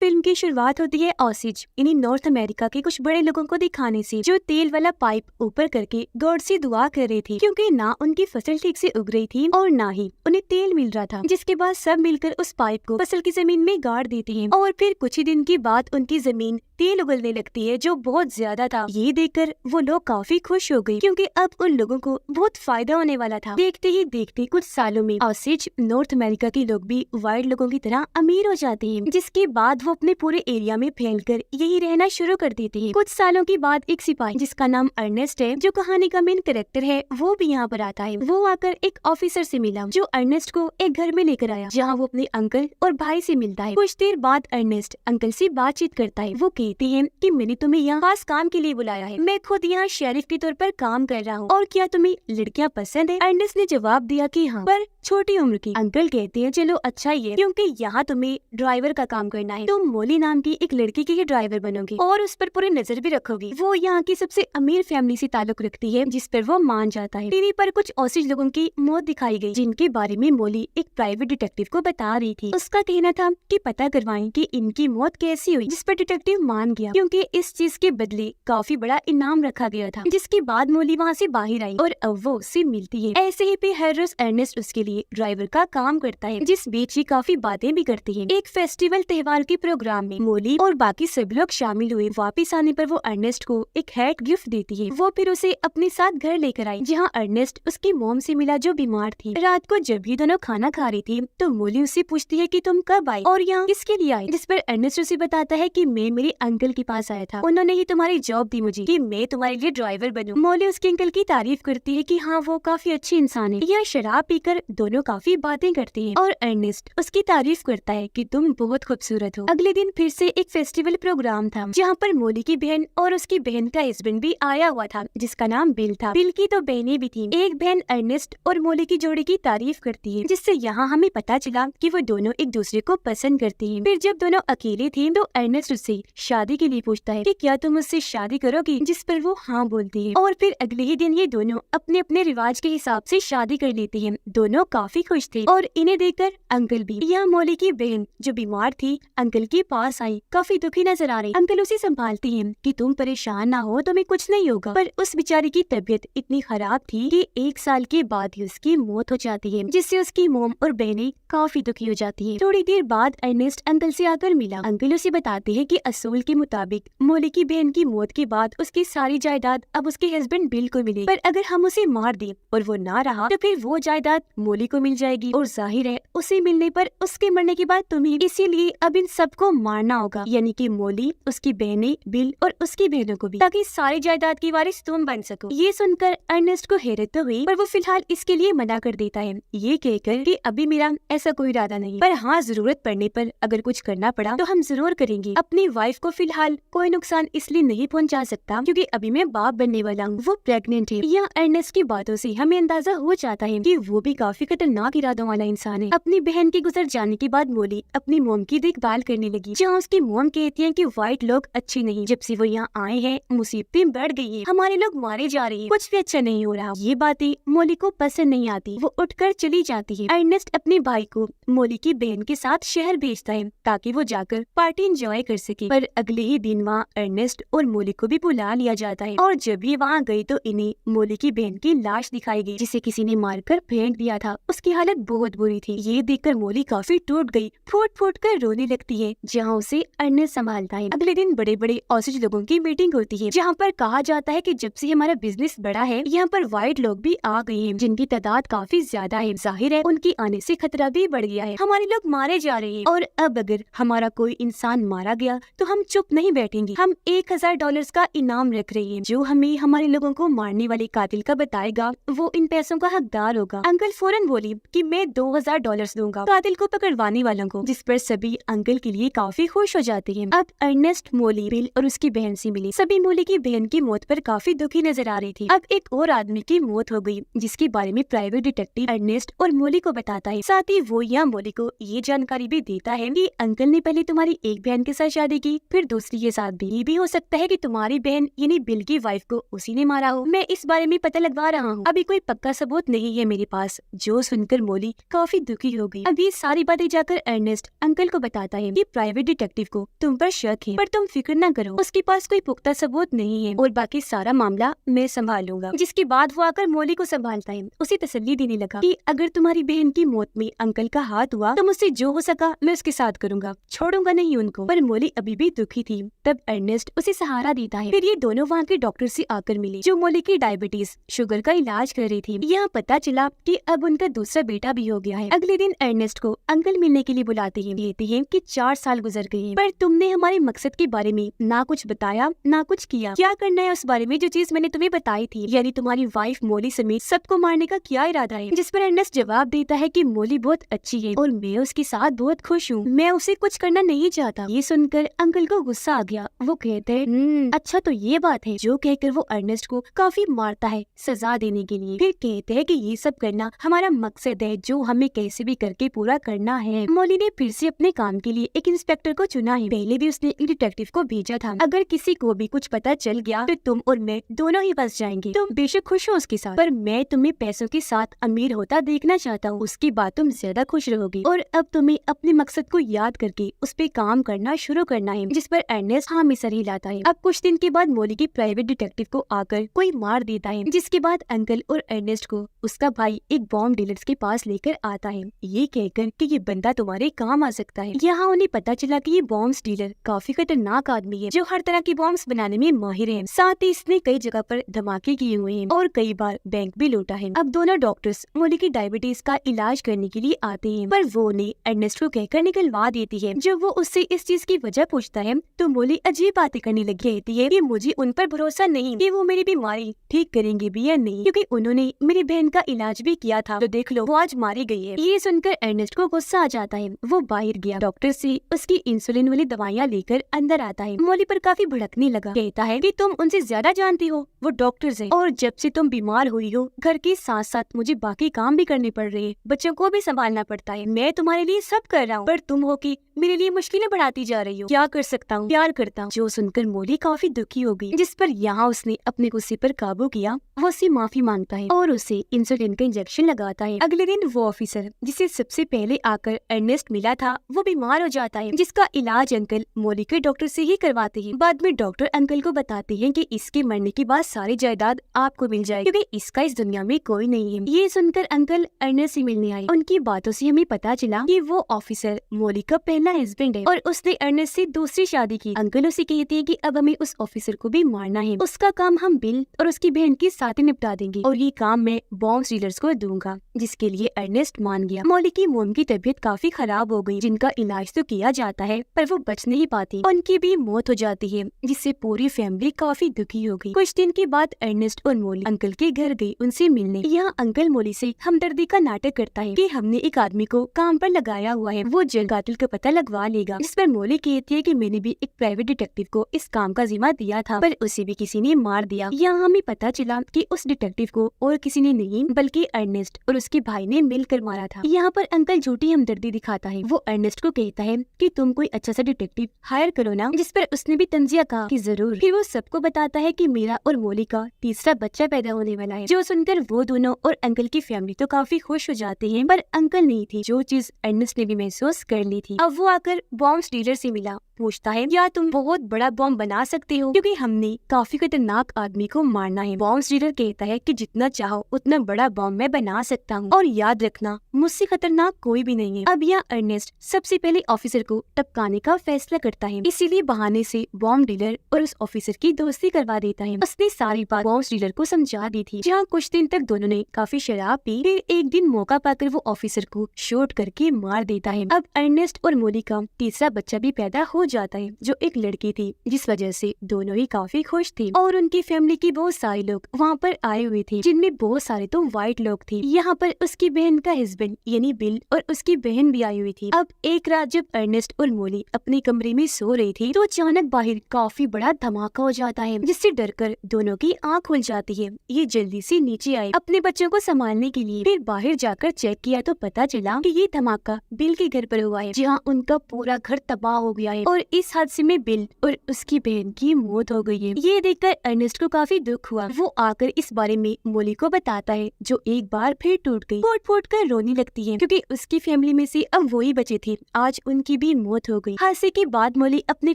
Film की शुरुआत होती है ऑसिज इन्हीं नॉर्थ अमेरिका के कुछ बड़े लोगों को दिखाने से, जो तेल वाला पाइप ऊपर करके गॉड से दुआ कर रहे थे, क्योंकि ना उनकी फसल ठीक से उग रही थी और ना ही उन्हें तेल मिल रहा था। जिसके बाद सब मिलकर उस पाइप को फसल की जमीन में गाड़ देते हैं और फिर कुछ ही दिन के बाद उनकी जमीन तेल उगलने लगती है, जो बहुत ज्यादा था। ये देखकर वो लोग काफी खुश हो गए, क्योंकि अब उन लोगों को बहुत फायदा होने वाला था। देखते ही देखते कुछ सालों में ऑसिज नॉर्थ अमेरिका के लोग भी वाइट लोगों की तरह अमीर हो जाते हैं, जिसके बाद वो अपने पूरे एरिया में फैलकर यही रहना शुरू कर देते हैं। कुछ सालों के बाद एक सिपाही जिसका नाम अर्नेस्ट है, जो कहानी का मेन कैरेक्टर है, वो भी यहाँ पर आता है। वो आकर एक ऑफिसर से मिला, जो अर्नेस्ट को एक घर में लेकर आया, जहाँ वो अपने अंकल और भाई से मिलता है। कुछ देर बाद अर्नेस्ट अंकल से बातचीत करता है। वो कहते हैं कि मैंने तुम्हें यहाँ खास काम के लिए बुलाया है, मैं खुद यहाँ शेरिफ के तौर पर काम कर रहा हूँ, और क्या तुम्हें लड़कियाँ पसंद है? अर्नेस्ट ने जवाब दिया कि हाँ, पर छोटी उम्र की। अंकल कहते हैं चलो अच्छा ही है, क्योंकि यहाँ तुम्हें ड्राइवर का काम करना है। तुम मोली नाम की एक लड़की की ड्राइवर बनोगी और उस पर पूरी नजर भी रखोगी। वो यहाँ की सबसे अमीर फैमिली से ताल्लुक रखती है, जिस पर वो मान जाता है। टीवी पर कुछ ऑसिज लोगों की मौत दिखाई गई, जिनके बारे में मोली एक प्राइवेट डिटेक्टिव को बता रही थी। उसका कहना था कि पता करवाएं कि इनकी मौत कैसी हुई, जिस पर डिटेक्टिव मान गया, क्योंकि इस चीज के बदले काफी बड़ा इनाम रखा गया था। जिसके बाद मोली वहाँ से बाहर आई और अब वो उससे मिलती है। ऐसे ही पे हर रोज अर्नेस्ट उसके लिए ड्राइवर का काम करता है, जिस बीच ही काफी बातें भी करती है। एक फेस्टिवल त्योहार के प्रोग्राम में मोली और बाकी सब लोग शामिल हुए। वापिस आने पर वो अर्नेस्ट को एक हैट गिफ्ट देती है। वो फिर उसे अपने साथ घर लेकर आई, जहाँ अर्नेस्ट उसकी मॉम से मिला, जो बीमार थी। रात को जब ये दोनों खाना खा रही थी, तो मोली उससे पूछती है कि तुम कब आई और यहाँ किसके लिए आई, जिस पर अर्नेस्ट उसे बताता है कि मैं मेरे अंकल के पास आया था, उन्होंने ही तुम्हारी जॉब दी मुझे कि मैं तुम्हारे लिए ड्राइवर बनूं। मोली उसके अंकल की तारीफ करती है कि हाँ, वो काफी अच्छे इंसान है। यह शराब पीकर दोनों काफी बातें करते हैं और अर्नेस्ट उसकी तारीफ करता है कि तुम बहुत खूबसूरत हो। अगले दिन फिर से एक फेस्टिवल प्रोग्राम था, जहाँ पर मोली की बहन और उसकी बहन का हस्बैंड भी आया हुआ था, जिसका नाम बिल था। बिल की तो बहनें भी थी। एक बहन अर्नेस्ट और मोली की जोड़ी की तारीफ करती है, जिससे यहाँ हमें पता चला कि वो दोनों एक दूसरे को पसंद करते हैं। फिर जब दोनों अकेले थे, तो अर्नेस्ट उससे शादी के लिए पूछता है कि क्या तुम मुझसे शादी करोगी, जिस पर वो हाँ बोलती है। और फिर अगले ही दिन ये दोनों अपने अपने रिवाज के हिसाब से शादी कर लेती हैं। दोनों काफी खुश थे और इन्हें देखकर अंकल भी। यहाँ मोली की बहन जो बीमार थी, अंकल के पास आई, काफी दुखी नजर आ रही। अंकल उसे संभालती हैं कि तुम परेशान ना हो, तुम्हें कुछ नहीं होगा। पर उस बेचारी की तबीयत इतनी खराब थी कि 1 साल के बाद ही उसकी मौत हो जाती है, जिससे उसकी मोम और बहनें काफी दुखी हो जाती है। थोड़ी देर बाद अर्नेस्ट अंकल से आकर मिला। अंकल उसे बताते हैं कि असूल के मुताबिक मोली की बहन की मौत के बाद उसकी सारी जायदाद अब उसके हस्बैंड बिल को मिलेगी, पर अगर हम उसे मार दें और वो ना रहा, तो फिर वो जायदाद मोली को मिल जाएगी, और जाहिर है उसे मिलने पर उसके मरने के बाद तुम्हें। इसीलिए अब इन सबको मारना होगा, यानी कि मोली, उसकी बहनें, बिल और उसकी बहनों को भी, ताकि सारी जायदाद की वारिस तुम बन सको। ये सुनकर अर्नेस्ट को हैरत तो हुई, पर वो फिलहाल इसके लिए मना कर देता है, ये कहकर कि अभी मेरा ऐसा कोई इरादा नहीं, पर हाँ, जरूरत पड़ने पर अगर कुछ करना पड़ा तो हम जरूर करेंगे। अपनी वाइफ को फिलहाल कोई नुकसान इसलिए नहीं पहुंचा सकता क्योंकि अभी मैं बाप बनने वाला हूँ। वो प्रेग्नेंट है। यह अर्नेस्ट की बातों से हमें अंदाजा हो जाता है कि वो भी काफी खतरनाक इरादों वाला इंसान है। अपनी बहन के गुजर जाने के बाद मोली अपनी मोम की देखभाल करने लगी, जहाँ उसकी मोम कहती है कि व्हाइट लोग अच्छे नहीं, जब से वो यहाँ आए हैं मुसीबतें बढ़ गई है, हमारे लोग मारे जा रहे हैं, कुछ भी अच्छा नहीं हो रहा। ये बातें मोली को पसंद नहीं आती। वो उठकर चली जाती है। अर्नेस्ट अपने भाई को मोली की बहन के साथ शहर भेजता है ताकि वो जाकर पार्टी एंजॉय कर सके। पर अगले ही दिन वहाँ अर्नेस्ट और मोली को भी बुला लिया जाता है, और जब ये वहाँ गई तो इन्हें मोली की बहन की लाश दिखाई गई, जिसे किसी ने मारकर फेंक दिया था। उसकी हालत बहुत बुरी थी। ये देखकर मोली काफी टूट गई, फूट फूट कर रोने लगती है, जहाँ उसे अर्नेस्ट संभालता है। अगले दिन बड़े बड़े ऑसिज लोगों की मीटिंग होती है, जहाँ पर कहा जाता है कि जब से हमारा बिजनेस बढ़ा है, यहाँ पर व्हाइट लोग भी आ गए हैं, जिनकी तादाद काफी ज्यादा है। जाहिर है उनकी आने से खतरा भी बढ़ गया है, हमारे लोग मारे जा रहे हैं, और अब अगर हमारा कोई इंसान मारा गया तो हम चुप नहीं बैठेंगे। हम $1000 का इनाम रख रहे हैं, जो हमें हमारे लोगों को मारने वाले कातिल का बताएगा, वो इन पैसों का हकदार होगा। अंकल फौरन बोली कि मैं $2000 दूंगा कातिल को पकड़वाने वालों को, जिस पर सभी अंकल के लिए काफी खुश हो जाते हैं। अब अर्नेस्ट, मोली, बिल और उसकी बहन से मिली। सभी मोली की बहन की मौत पर काफी दुखी नजर आ रही थी। अब एक और आदमी की मौत हो गई, जिसके बारे में प्राइवेट डिटेक्टिव अर्नेस्ट और मोली को बताता है। साथ ही वो यहाँ मोली को ये जानकारी भी देता है कि अंकल ने पहले तुम्हारी एक बहन के साथ शादी की, फिर दूसरी के साथ भी। ये भी हो सकता है कि तुम्हारी बहन यानी बिल की वाइफ को उसी ने मारा हो। मैं इस बारे में पता लगवा रहा हूँ, अभी कोई पक्का सबूत नहीं है मेरे पास। जो सुनकर मोली काफी दुखी हो गई। अब ये सारी बातें जाकर अर्नेस्ट अंकल को बताता है कि प्राइवेट डिटेक्टिव को तुम पर शक है, पर तुम फिक्र न करो, उसके पास कोई पुख्ता सबूत नहीं है और बाकी सारा मामला मैं संभाल लूंगा। जिसके बाद वो आकर मोली को संभालता है, उसे तसल्ली देने लगा कि अगर तुम्हारी बहन की मौत में अंकल का हाथ हुआ तो मुझसे जो हो सका मैं उसके साथ करूंगा, छोड़ूंगा नहीं उनको। पर मोली अभी भी दुखी थी। तब अर्नेस्ट उसे सहारा देता है। फिर ये दोनों वहाँ के डॉक्टर से आकर मिले जो मोली की डायबिटीज शुगर का इलाज कर रही थी। यहाँ पता चला कि अब उनका दूसरा बेटा भी हो गया है। अगले दिन अर्नेस्ट को अंकल मिलने के लिए बुलाते हैं। कहते हैं कि 4 साल गुजर गए हैं, पर तुमने हमारे मकसद के बारे में ना कुछ बताया ना कुछ किया। क्या करना है उस बारे में जो चीज मैंने तुम्हें बताई थी, यानी तुम्हारी वाइफ मोली समेत सबको मारने का क्या इरादा है? जिस पर अर्नेस्ट जवाब देता है कि मोली बहुत अच्छी है और मैं उसके साथ बहुत खुश हूँ, मैं उसे कुछ करना नहीं चाहता। ये सुनकर अंकल को गुस्सा आ गया। वो कहते हैं अच्छा तो ये बात है, जो कहकर वो अर्नेस्ट को काफी मारता है सजा देने के लिए। फिर कहते हैं कि ये सब करना हमारा मकसद है जो हमें कैसे भी करके पूरा करना है। मोली ने फिर से अपने काम के लिए एक इंस्पेक्टर को चुना है। पहले भी उसने एक डिटेक्टिव को भेजा था। अगर किसी को भी कुछ पता चल गया तो तुम और मैं दोनों ही फंस जाएंगे। तुम बेशक खुश हो उसके साथ, पर मैं तुम्हें पैसों के साथ अमीर होता देखना चाहता हूँ। उसके बाद तुम ज्यादा खुश रहोगी और अब तुम्हें अपने मकसद को याद करके उस पे काम करना शुरू करना है। जिस पर अर्नेस्ट हाँ में सर हिलाता है। अब कुछ दिन के बाद मोली की प्राइवेट डिटेक्टिव को आकर कोई मार देता है, जिसके बाद अंकल और अर्नेस्ट को उसका भाई एक बॉम्ब डीलर्स के पास लेकर आता है, ये कहकर कि ये बंदा तुम्हारे काम आ सकता है। यहाँ उन्हें पता चला कि ये बॉम्ब डीलर काफी खतरनाक आदमी है जो हर तरह की बॉम्ब बनाने में माहिर है। साथ ही इसने कई जगह पर धमाके किए हुए हैं और कई बार बैंक भी लूटा है। अब दोनों डॉक्टर्स मोली की डायबिटीज का इलाज करने के लिए आते हैं, पर वो उन्हें अर्नेस्ट को कहकर निकलवा देती है। जब वो उससे इस चीज की वजह पूछता है तो मोली अजीब बातें करने लगी। कहती है कि मुझे उन पर भरोसा नहीं कि वो मेरी बीमारी ठीक करेंगे भी या नहीं, क्योंकि उन्होंने मेरी बहन का इलाज भी किया था। तो देख लो वो आज मारी गई है। ये सुनकर अर्नेस्ट को गुस्सा आ जाता है। वो बाहर गया डॉक्टर से उसकी इंसुलिन वाली दवाइयाँ लेकर अंदर आता है। मोली पर काफी भड़कने लगा। कहता है कि तुम उनसे ज्यादा जानती हो, वो डॉक्टर्स हैं और जब से तुम बीमार हुई हो घर के साथ साथ मुझे बाकी काम भी करने पड़ रहे हैं, बच्चों को भी संभालना पड़ता है। मैं तुम्हारे लिए सब कर रहा हूँ, पर तुम हो कि मेरे लिए मुश्किलें बढ़ाती जा रही हो। क्या कर सकता हूँ, प्यार करता हूँ। जो सुनकर मोली काफी दुखी हो गई, जिस पर यहाँ उसने अपने गुस्से पर काबू किया। वो उससे माफी मांगता है और उसे इंसुलिन का इंजेक्शन लगाता है। अगले दिन वो ऑफिसर जिसे सबसे पहले आकर अर्नेस्ट मिला था वो बीमार हो जाता है, जिसका इलाज अंकल मोली के डॉक्टर से ही करवाते हैं। बाद में डॉक्टर अंकल को बताते हैं कि इसके मरने के बाद सारी जायदाद आपको मिल जाएगी, क्योंकि इसका इस दुनिया में कोई नहीं है। ये सुनकर अंकल अर्नेस्ट से मिलने आए। उनकी बातों से हमें पता चला कि वो ऑफिसर मोली का पहला हस्बैंड है और उसने अर्नेस्ट से दूसरी शादी की। अंकल उसे कहते हैं कि अब हमें उस ऑफिसर को भी मारना है, उसका काम हम बिल और उसकी बहन के साथ ही निपटा देंगे और ये काम मैं बॉम्ब डीलर्स को दूंगा, जिसके लिए अर्नेस्ट मान गया। मोली की मोम की तबीयत काफी खराब हो गई, जिनका इलाज तो किया जाता है पर वो बच नहीं पाती। उनकी भी मौत हो जाती है, जिससे पूरी फैमिली काफी दुखी हो गई। कुछ दिन के बाद अर्नेस्ट और मोली अंकल के घर गई उनसे मिलने। यहाँ अंकल मोली से हमदर्दी का नाटक करता है कि हमने एक आदमी को काम पर लगाया हुआ है, वो जल्द कातिल का पता लगवा लेगा। जिस पर मोली कहती है कि मैंने भी एक प्राइवेट डिटेक्टिव को इस काम का जिम्मा दिया था, पर उसे भी किसी ने मार दिया। यहाँ हमें पता चला कि उस डिटेक्टिव को और किसी ने नहीं बल्कि अर्नेस्ट और उसके भाई ने मिलकर मारा था। यहाँ पर अंकल झूठी हमदर्दी दिखाता है। वो अर्नेस्ट को कहता है कि तुम कोई अच्छा सा डिटेक्टिव हायर करो ना, जिस पर उसने भी तंजिया कहा कि जरूर। फिर वो सबको बताता है कि मेरा और मोली का तीसरा बच्चा पैदा होने वाला है, जो सुनकर वो दोनों और अंकल की फैमिली तो काफी खुश हो जाते हैं, पर अंकल नहीं थी, जो चीज अर्नेस्ट ने भी महसूस कर ली थी। अब वो आकर बॉम्ब डीलर से मिला, पूछता है क्या तुम बहुत बड़ा बॉम्ब बना सकते हो, क्योंकि हमने काफी खतरनाक आदमी को मारना है। बॉम्ब डीलर कहता है कि जितना चाहो उतना बड़ा बॉम्ब मैं बना सकता हूँ और याद रखना मुझसे खतरनाक कोई भी नहीं है। अब यहाँ अर्नेस्ट सबसे पहले ऑफिसर को टपकाने का फैसला करता है, इसीलिए बहाने से बॉम्ब डीलर और उस ऑफिसर की दोस्ती करवा देता है। उसने सारी बात बॉम्ब डीलर को समझा दी थी। जहाँ कुछ दिन तक दोनों ने काफी शराब पी, फिर एक दिन मौका पाकर वो ऑफिसर को शूट करके मार देता है। अब अर्नेस्ट और मोली का तीसरा बच्चा भी पैदा हो जाता है, जो एक लड़की थी, जिस वजह से दोनों ही काफी खुश थे और उनकी फैमिली के बहुत सारे लोग वहाँ पर आए हुए थे, जिनमें बहुत सारे तो व्हाइट लोग थे। यहाँ पर उसकी बहन का हस्बैंड यानी बिल और उसकी बहन भी आई हुई थी। अब एक रात जब अर्नेस्ट और मोली अपने कमरे में सो रही थी तो अचानक बाहर काफी बड़ा धमाका हो जाता है, जिससे डरकर दोनों की आँख खुल जाती है। ये जल्दी से नीचे आए अपने बच्चों को संभालने के लिए। फिर बाहर जाकर चेक किया तो पता चला कि ये धमाका बिल के घर पर हुआ है, जहाँ उनका पूरा घर तबाह हो गया है और और इस हादसे में बिल और उसकी बहन की मौत हो गई है। ये देखकर अर्नेस्ट को काफी दुख हुआ। वो आकर इस बारे में मोली को बताता है, जो एक बार फिर टूट गई। फूट फूट कर रोने लगती है क्योंकि उसकी फैमिली में से अब वही बचे थे। आज उनकी भी मौत हो गई। हादसे के बाद मोली अपने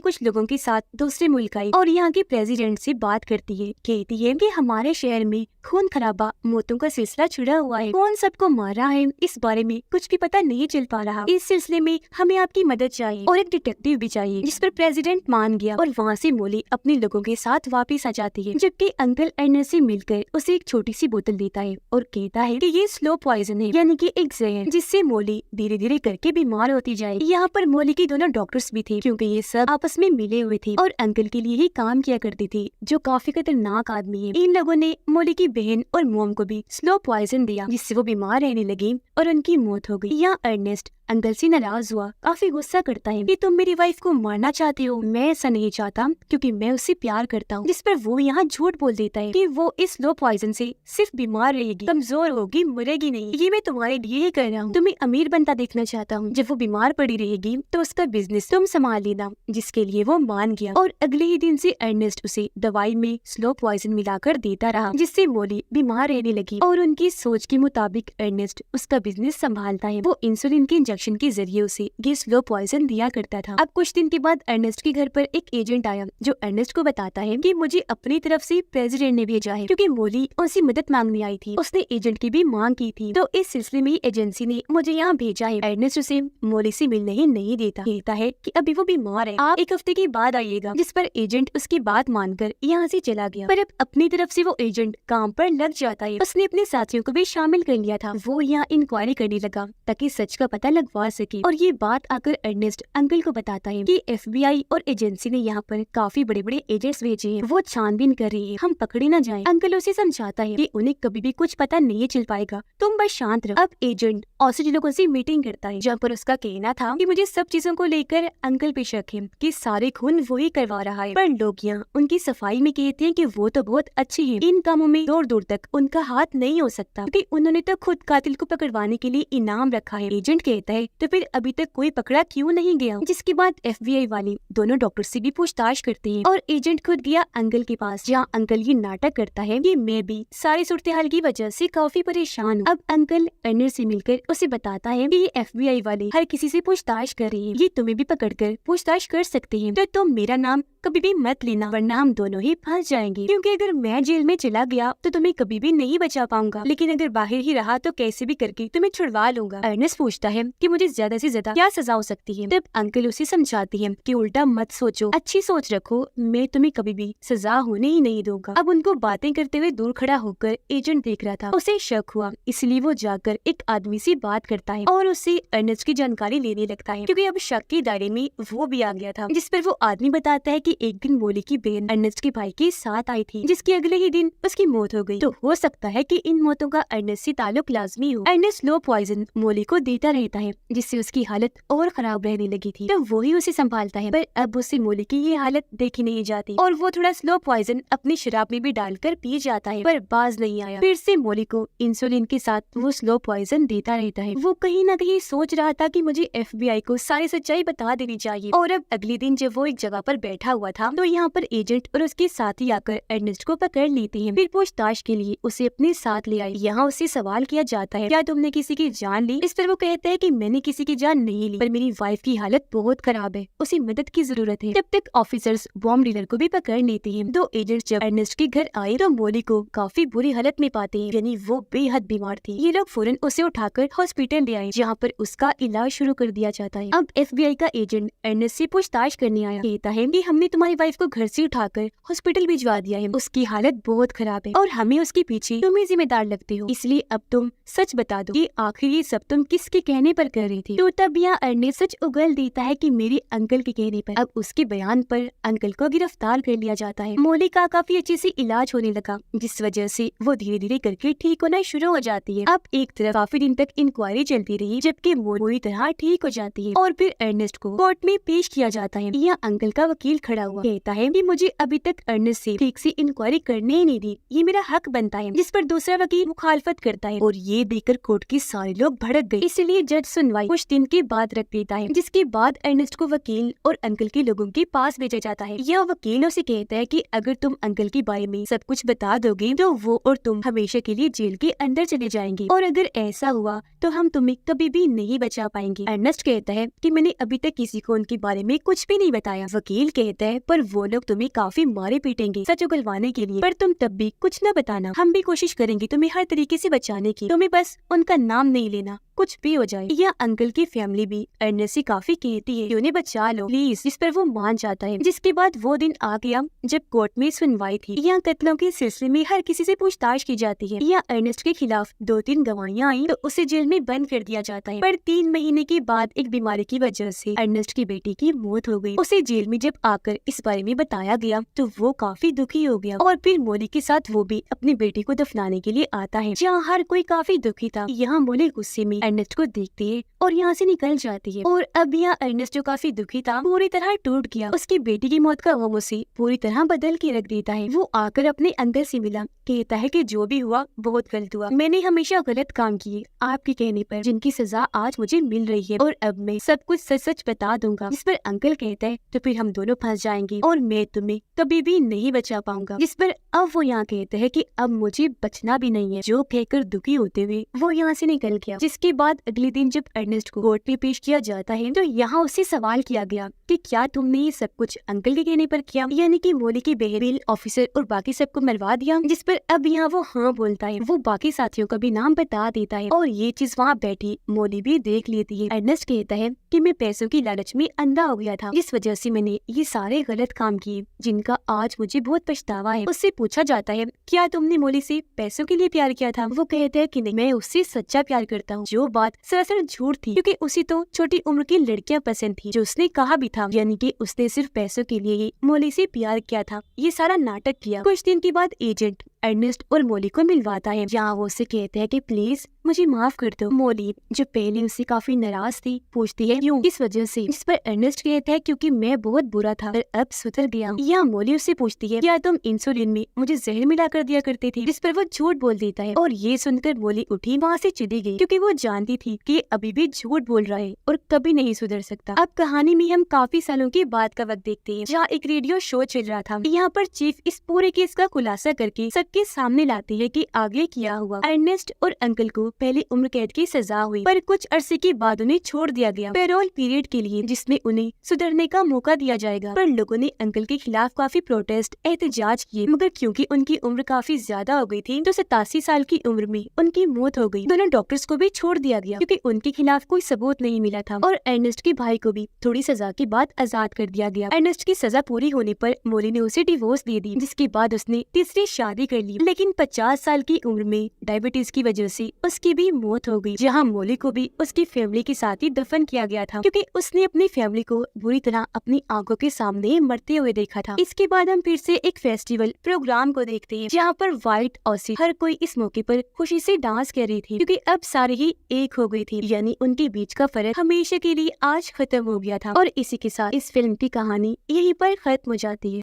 कुछ लोगों के साथ दूसरे मुल्क आई और यहाँ के प्रेसिडेंट से बात करती है। कहती है कि हमारे शहर में खून खराबा, मौतों का सिलसिला छिड़ा हुआ है। कौन सबको मारा है इस बारे में कुछ भी पता नहीं चल पा रहा। इस सिलसिले में हमें आपकी मदद चाहिए और एक डिटेक्टिव भी चाहिए। जिस पर प्रेसिडेंट मान गया और वहाँ से मोली अपने लोगों के साथ वापस आ जाती है, जबकि अंकल अर्नेस्ट से मिलकर उसे एक छोटी सी बोतल देता है और कहता है कि ये स्लो पॉइजन है, यानी कि एक जहर, जिससे मोली धीरे धीरे करके बीमार होती जाएगी। यहाँ पर मोली के दोनों डॉक्टर्स भी थे क्योंकि ये सब आपस में मिले हुए थे और अंकल के लिए ही काम किया करती थी, जो काफी खतरनाक आदमी है। इन लोगों ने मोली की बहन और मोम को भी स्लो पॉइजन दिया, जिससे वो बीमार रहने लगी और उनकी मौत हो गई। यहाँ अर्नेस्ट अंकल से नाराज हुआ, काफी गुस्सा करता है कि तुम मेरी वाइफ को मारना चाहते हो। मैं ऐसा नहीं चाहता क्योंकि मैं उससे प्यार करता हूँ। जिस पर वो यहाँ झूठ बोल देता है कि वो इस स्लो पॉइजन से सिर्फ बीमार रहेगी, कमजोर होगी, मरेगी नहीं। ये मैं तुम्हारे लिए ही कर रहा हूँ। तुम्हें अमीर बनता देखना चाहता हूँ। जब वो बीमार पड़ी रहेगी तो उसका बिजनेस तुम संभाल लेना। जिसके लिए वो मान गया और अगले ही दिन से अर्नेस्ट उसे दवाई में स्लो पॉइजन मिलाकर देता रहा, जिससे मोली बीमार रहने लगी और उनकी सोच के मुताबिक अर्नेस्ट उसका बिजनेस संभालता है। वो इंसुलिन के इंजेक्शन के जरिए उसे ये स्लो पॉइजन दिया करता था। अब कुछ दिन के बाद अर्नेस्ट के घर पर एक एजेंट आया, जो अर्नेस्ट को बताता है कि मुझे अपनी तरफ से प्रेसिडेंट ने भेजा है क्योंकि मोली उनसे मदद मांगने आई थी। उसने एजेंट की भी मांग की थी, तो इस सिलसिले में एजेंसी ने मुझे यहाँ भेजा है। अर्नेस्ट उसे मोली से मिलने ही नहीं देता, कहता है कि अभी वो बीमार है, आप एक हफ्ते के बाद आइएगा। जिस पर एजेंट उसकी बात मानकर यहाँ से चला गया। पर अब अपनी तरफ से वो एजेंट काम पर लग जाता है। उसने अपने साथियों को भी शामिल कर लिया था। वो यहाँ इंक्वायरी करने लगा ताकि सच का पता लगवा सके। और ये बात आकर अर्नेस्ट अंकल को बताता है कि FBI और एजेंसी ने यहाँ पर काफी बड़े बड़े एजेंट्स भेजे हैं, वो छानबीन कर रही है, हम पकड़े न जाएं। अंकल उसे समझाता है कि उन्हें कभी भी कुछ पता नहीं चल पाएगा, तुम बस शांत रहो। अब एजेंट औसत लोगों से मीटिंग करता है, जहाँ पर उसका कहना था कि मुझे सब चीजों को लेकर अंकल पे शक है कि सारे खून वो ही करवा रहा है, पर लोग यहाँ उनकी सफाई में कहते हैं कि वो तो बहुत अच्छी है, इन कामों में दूर दूर तक उनका हाथ नहीं हो सकता क्योंकि उन्होंने तो खुद कातिल को पकड़वाने के लिए इनाम रखा है। एजेंट कहता है तो फिर अभी तक कोई पकड़ा क्यों नहीं गया। जिसके बाद FBI वाले दोनों डॉक्टर से भी पूछताछ करते हैं और एजेंट खुद गया अंकल के पास, जहाँ अंकल ये नाटक करता है कि मैं भी सारी सूरत हाल की वजह से काफी परेशान हूँ। अब अंकल अर्नेस्ट से मिलकर उसे बताता है कि ये FBI वाले हर किसी से पूछताछ कर रहे हैं, ये तुम्हें भी पकड़कर पूछताछ कर सकते हैं, तो तुम मेरा नाम कभी भी मत लेना वरना हम दोनों ही फंस जाएंगे, क्योंकि अगर मैं जेल में चला गया तो तुम्हें कभी भी नहीं बचा पाऊंगा, लेकिन अगर बाहर ही रहा तो कैसे भी करके तुम्हें छुड़वा लूंगा। अर्नेस्ट पूछता है कि मुझे ज्यादा से ज्यादा क्या सजा हो सकती है। तब अंकल उसे समझाती है कि उल्टा मत सोचो, अच्छी सोच रखो, मैं तुम्हें कभी भी सजा होने ही नहीं दूंगा। अब उनको बातें करते हुए दूर खड़ा होकर एजेंट देख रहा था, उसे शक हुआ, इसलिए वो जाकर एक आदमी से बात करता है और उससे अर्नेस्ट की जानकारी लेने लगता है, क्योंकि अब शक के दायरे में वो भी आ गया था। जिस पर वो आदमी बताता है कि एक दिन मोली की बहन अर्नेस्ट के भाई के साथ आई थी, जिसके अगले ही दिन उसकी मौत हो गई। तो हो सकता है कि इन मौतों का अर्नेस्ट से ताल्लुक लाजमी हो। अर्नेस्ट स्लो पॉइजन मोली को देता रहता है, जिससे उसकी हालत और खराब रहने लगी थी, तो वो ही उसे संभालता है। पर अब उससे मोली की ये हालत देखी नहीं जाती और वो थोड़ा स्लो पॉइजन अपनी शराब में भी डालकर पी जाता है, पर बाज नहीं आया। फिर से मोली को इंसुलिन के साथ वो स्लो पॉइजन देता रहता है। वो कहीं न कहीं सोच रहा था कि मुझे FBI को सारी सच्चाई बता देनी चाहिए। और अब अगले दिन जब वो एक जगह पर बैठा हुआ था, तो यहाँ पर एजेंट और उसके साथी आकर अर्नेस्ट को पकड़ लेते हैं। फिर पूछताछ के लिए उसे अपने साथ ले आई। यहाँ उससे सवाल किया जाता है, क्या तुमने किसी की जान ली? इस पर वो कहता है कि मैंने किसी की जान नहीं ली, पर मेरी वाइफ की हालत बहुत खराब है, उसे मदद की जरूरत है। तब तक ऑफिसर्स बॉम्ब डीलर को भी पकड़ लेते हैं। दो एजेंट्स जब अर्नेस्ट के घर आए तो मोली को काफी बुरी हालत में पाते हैं, यानी वो बेहद बीमार थी। ये लोग फौरन उसे उठाकर हॉस्पिटल ले आए, जहाँ पर उसका इलाज शुरू कर दिया जाता है। अब FBI का एजेंट अर्नेस्ट से पूछताछ करने आया, कहता है कि हमने तुम्हारी वाइफ को घर से उठाकर हॉस्पिटल भिजवा दिया है, उसकी हालत बहुत खराब है और हमें उसके पीछे तुम ही जिम्मेदार लगते हो, इसलिए अब तुम सच बता दो कि आखिर ये सब तुम किसके कहने पर कर रही थी। तो तब यहाँ अर्नेस्ट सच उगल देता है कि मेरे अंकल के कहने पर। अब उसके बयान पर अंकल को गिरफ्तार कर लिया जाता है। मोली का काफी अच्छे से इलाज होने लगा, जिस वजह से वो धीरे धीरे करके ठीक होना शुरू हो जाती है। अब एक तरफ काफी दिन तक इंक्वायरी चलती रही, जबकि मोली पूरी तरह ठीक हो जाती है और फिर अर्नेस्ट को कोर्ट में पेश किया जाता है। यहाँ अंकल का वकील खड़ा हुआ कहता है कि मुझे अभी तक अर्नेस्ट से ठीक से इंक्वायरी करने ही नहीं दी, ये मेरा हक बनता है। जिस पर दूसरा वकील मुखालफत करता है और ये देखकर कोर्ट के सारे लोग भड़क गए। इसलिए जज सुनवाई कुछ दिन के बाद रख देता है, जिसके बाद अर्नेस्ट को वकील और अंकल के लोगों के पास भेजा जाता है। यह वकील उसे कहता है कि अगर तुम अंकल के बारे में सब कुछ बता दोगे तो वो और तुम हमेशा के लिए जेल के अंदर चले जाएंगे, और अगर ऐसा हुआ तो हम तुम्हें कभी भी नहीं बचा पाएंगे। अर्नेस्ट कहता है कि मैंने अभी तक किसी को उनके बारे में कुछ भी नहीं बताया। वकील कहता है पर वो लोग तुम्हें काफी मारे पीटेंगे सच उगलवाने के लिए, पर तुम तब भी कुछ न बताना, हम भी कोशिश करेंगे तुम्हें हर तरीके से बचाने की, तुम्हें बस उनका नाम नहीं लेना, कुछ भी हो जाए। यह अंकल की फैमिली भी अर्नेस्ट से काफी कहती है कि उन्हें बचा लो प्लीज, जिस पर वो मान जाता है। जिसके बाद वो दिन आ गया जब कोर्ट में सुनवाई थी। यहाँ कत्लों के सिलसिले में हर किसी से पूछताछ की जाती है। यहाँ अर्नेस्ट के खिलाफ 2-3 गवाहियां आई तो उसे जेल में बंद कर दिया जाता है, पर 3 महीने के बाद एक बीमारी की वजह से अर्नेस्ट की बेटी की मौत हो गई। उसे जेल में जब आकर इस बारे में बताया गया तो वो काफी दुखी हो गया, और फिर मोली के साथ वो भी अपनी बेटी को दफनाने के लिए आता है। जहाँ हर कोई काफी दुखी था, यहाँ मोली गुस्से में अर्नेस्ट को देखती है और यहाँ से निकल जाती है। और अब यहाँ अर्नेस्ट जो काफी दुखी था पूरी तरह टूट गया। उसकी बेटी की मौत का गम उसे पूरी तरह बदल के रख देता है। वो आकर अपने अंकल से मिला, कहता है कि जो भी हुआ बहुत गलत हुआ, मैंने हमेशा गलत काम किए आपके कहने पर, जिनकी सजा आज मुझे मिल रही है, और अब मैं सब कुछ सच सच बता दूंगा। जिस पर अंकल कहता है तो फिर हम दोनों फंस जाएंगे और मैं तुम्हें कभी भी नहीं बचा पाऊंगा। जिस पर अब वो यहाँ कहते हैं कि अब मुझे बचना भी नहीं है। जो कहकर दुखी होते हुए वो यहाँ से निकल गया। जिसके बाद अगले दिन जब अर्नेस्ट को कोर्ट में पेश किया जाता है तो यहाँ उससे सवाल किया गया कि क्या तुमने ये सब कुछ अंकल के कहने पर किया, यानी कि मोली की बहन, ऑफिसर और बाकी सबको मरवा दिया। जिस पर अब यहाँ वो हाँ बोलता है। वो बाकी साथियों का भी नाम बता देता है और ये चीज वहाँ बैठी मोली भी देख लेती है। अर्नेस्ट कहता है कि मैं पैसों की लालच में अंधा हो गया था, जिस वजह से मैंने ये सारे गलत काम किए जिनका आज मुझे बहुत पछतावा है। उससे पूछा जाता है क्या तुमने मोली से पैसों के लिए प्यार किया था। वो कहता है कि नहीं, मैं उससे सच्चा प्यार करता हूँ, जो बात सरासर झूठ थी, क्योंकि उसे तो छोटी उम्र की लड़कियां पसंद थी, जो उसने कहा भी था, यानी कि उसने सिर्फ पैसों के लिए ही मोली से प्यार किया था। ये सारा नाटक किया। कुछ दिन के बाद एजेंट अर्नेस्ट और मोली को मिलवाता है, जहाँ वो उससे कहते हैं कि प्लीज मुझे माफ कर दो। मोली जो पहले उससे काफी नाराज थी पूछती है क्यों, किस वजह से। इस पर अर्नेस्ट कहता है क्योंकि मैं बहुत बुरा था पर अब सुधर गया। यहाँ मोली उससे पूछती है क्या तुम इंसुलिन में मुझे जहर मिला कर दिया करते थे, जिस पर वो झूठ बोल देता है। और ये सुनकर मोली उठी वहाँ से चली गई, क्योंकि वो जानती थी कि अभी भी झूठ बोल रहा है और कभी नहीं सुधर सकता। अब कहानी में हम काफी सालों के बाद का वक्त देखते हैं, जहाँ एक रेडियो शो चल रहा था। यहाँ पर चीफ इस पूरे केस का खुलासा करके सबके सामने लाती है कि आगे क्या हुआ। अर्नेस्ट और अंकल को पहले उम्र कैद की सजा हुई, पर कुछ अरसे के बाद उन्हें छोड़ दिया गया पैरोल पीरियड के लिए, जिसमें उन्हें सुधरने का मौका दिया जाएगा। पर लोगों ने अंकल के खिलाफ काफी प्रोटेस्ट एहतजाज किए, मगर क्योंकि उनकी उम्र काफी ज्यादा हो गई थी तो 87 साल की उम्र में उनकी मौत हो गई। दोनों डॉक्टर्स को भी छोड़ दिया गया क्योंकि उनके खिलाफ कोई सबूत नहीं मिला था। और अर्नेस्ट के भाई को भी थोड़ी सजा के बाद आजाद कर दिया गया। अर्नेस्ट की सजा पूरी होने पर मोली ने उसे डिवोर्स दे दी, जिसके बाद उसने तीसरी शादी कर ली। लेकिन 50 साल की उम्र में डायबिटीज की वजह से उसकी भी मौत हो गई, जहाँ मोली को भी उसकी फैमिली के साथ ही दफन किया गया था, क्योंकि उसने अपनी फैमिली को बुरी तरह अपनी आंखों के सामने मरते हुए देखा था। इसके बाद हम फिर से एक फेस्टिवल प्रोग्राम को देखते हैं, जहाँ पर व्हाइट ऑसी हर कोई इस मौके पर खुशी से डांस कर रही थी, क्योंकि अब सारे ही एक हो गई थी, यानी उनके बीच का फर्क हमेशा के लिए आज खत्म हो गया था। और इसी के साथ इस फिल्म की कहानी यहीं पर खत्म हो जाती है।